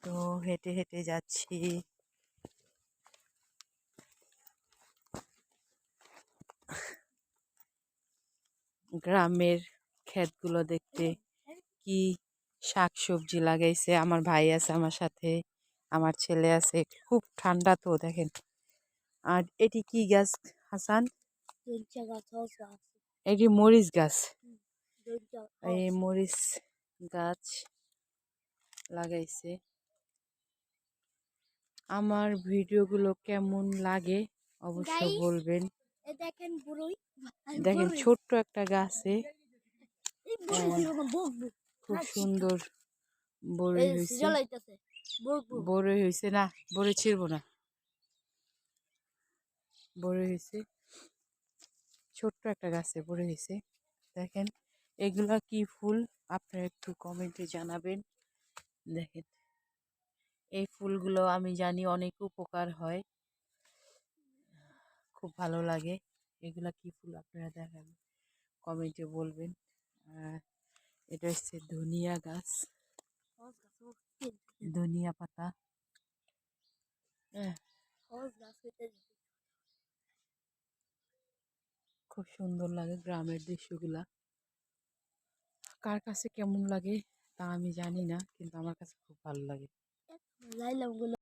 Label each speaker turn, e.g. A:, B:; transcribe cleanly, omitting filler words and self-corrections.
A: তো হেঁটে হেঁটে যাচ্ছি। গ্রামের ক্ষেতগুলো দেখতে, কি শাকসবজি লাগাইছে। আমার ভাই আছে আমার সাথে, আমার ছেলে আছে। খুব ঠান্ডা তো দেখেন। আর এটি কি গাছ হাসান? এটি মরিচ গাছ। এই মরিচ গাছ লাগাইছে। আমার ভিডিওগুলো কেমন লাগে অবশ্যই বলবেন। দেখেন ছোট্ট একটা গাছে খুব সুন্দর বড়ই হয়েছে। বড়ই হয়েছে না, বড়ই ছিড়বো না। বড়ই হয়েছে, ছোট্ট একটা গাছে বড়ই হয়েছে। দেখেন এগুলা কি ফুল, আপনারা একটু কমেন্টে জানাবেন। দেখেন এই ফুলগুলো আমি জানি অনেক উপকার হয়, খুব ভালো লাগে। এগুলা কি ফুল আপনারা দেখেন, কমেন্টে বলবেন। এটা হচ্ছে ধনিয়া গাছ, ধনিয়া পাতা। খুব সুন্দর লাগে গ্রামের দৃশ্যগুলা। কার কাছে কেমন লাগে তা আমি জানি না, কিন্তু আমার কাছে খুব ভালো লাগে।